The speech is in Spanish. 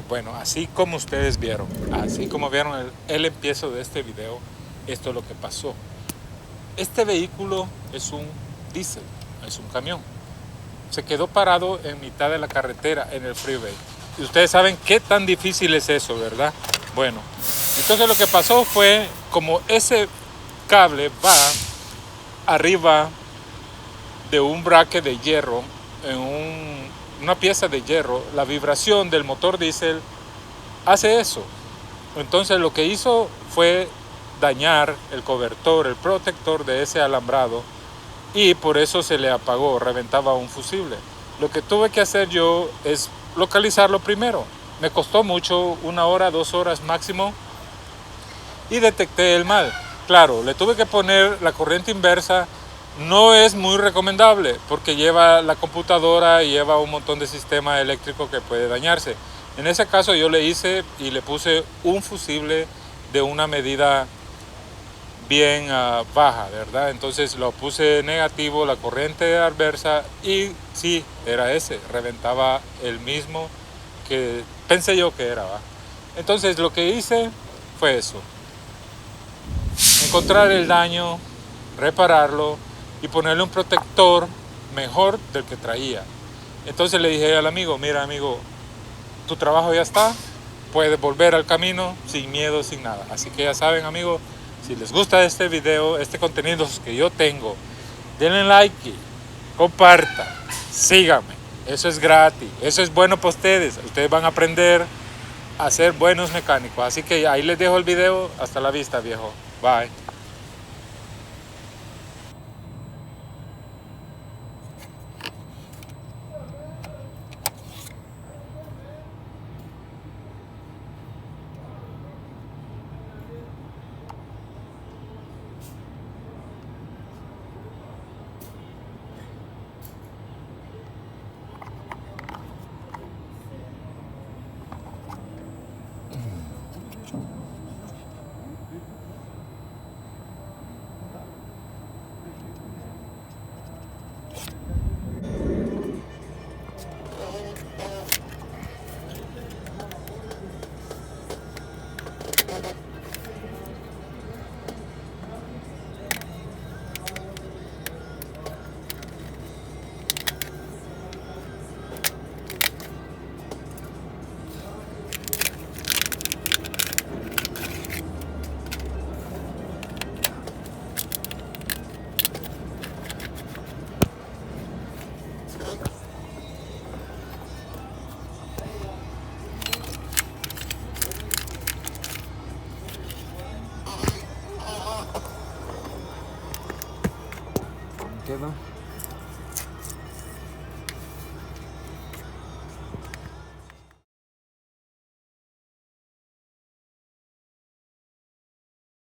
Bueno, así como ustedes vieron, así como vieron el empiezo de este video, esto es lo que pasó. Este vehículo es un diésel, es un camión. Se quedó parado en mitad de la carretera en el freeway. Y ustedes saben qué tan difícil es eso, ¿verdad? Bueno, entonces lo que pasó fue, como ese cable va arriba de un braque de hierro, en una pieza de hierro, la vibración del motor diésel hace eso. Entonces lo que hizo fue dañar el cobertor, el protector de ese alambrado, y por eso se le apagó, reventaba un fusible. Lo que tuve que hacer yo es localizarlo primero. Me costó mucho, 1 hora, 2 horas máximo, y detecté el mal. Claro, le tuve que poner la corriente inversa. No es muy recomendable porque lleva la computadora y lleva un montón de sistema eléctrico que puede dañarse. En ese caso yo le hice y le puse un fusible de una medida bien baja, ¿verdad? Entonces lo puse negativo, la corriente adversa, y sí, era ese, reventaba el mismo que pensé yo que era, ¿va? Entonces lo que hice fue eso: encontrar el daño, repararlo y ponerle un protector mejor del que traía. Entonces le dije al amigo: mira, amigo, tu trabajo ya está, puedes volver al camino sin miedo, sin nada. Así que ya saben, amigos, si les gusta este video, este contenido que yo tengo, denle like, compartan, síganme. Eso es gratis, eso es bueno para ustedes. Ustedes van a aprender a ser buenos mecánicos. Así que ahí les dejo el video. Hasta la vista, viejo. Bye. Queda.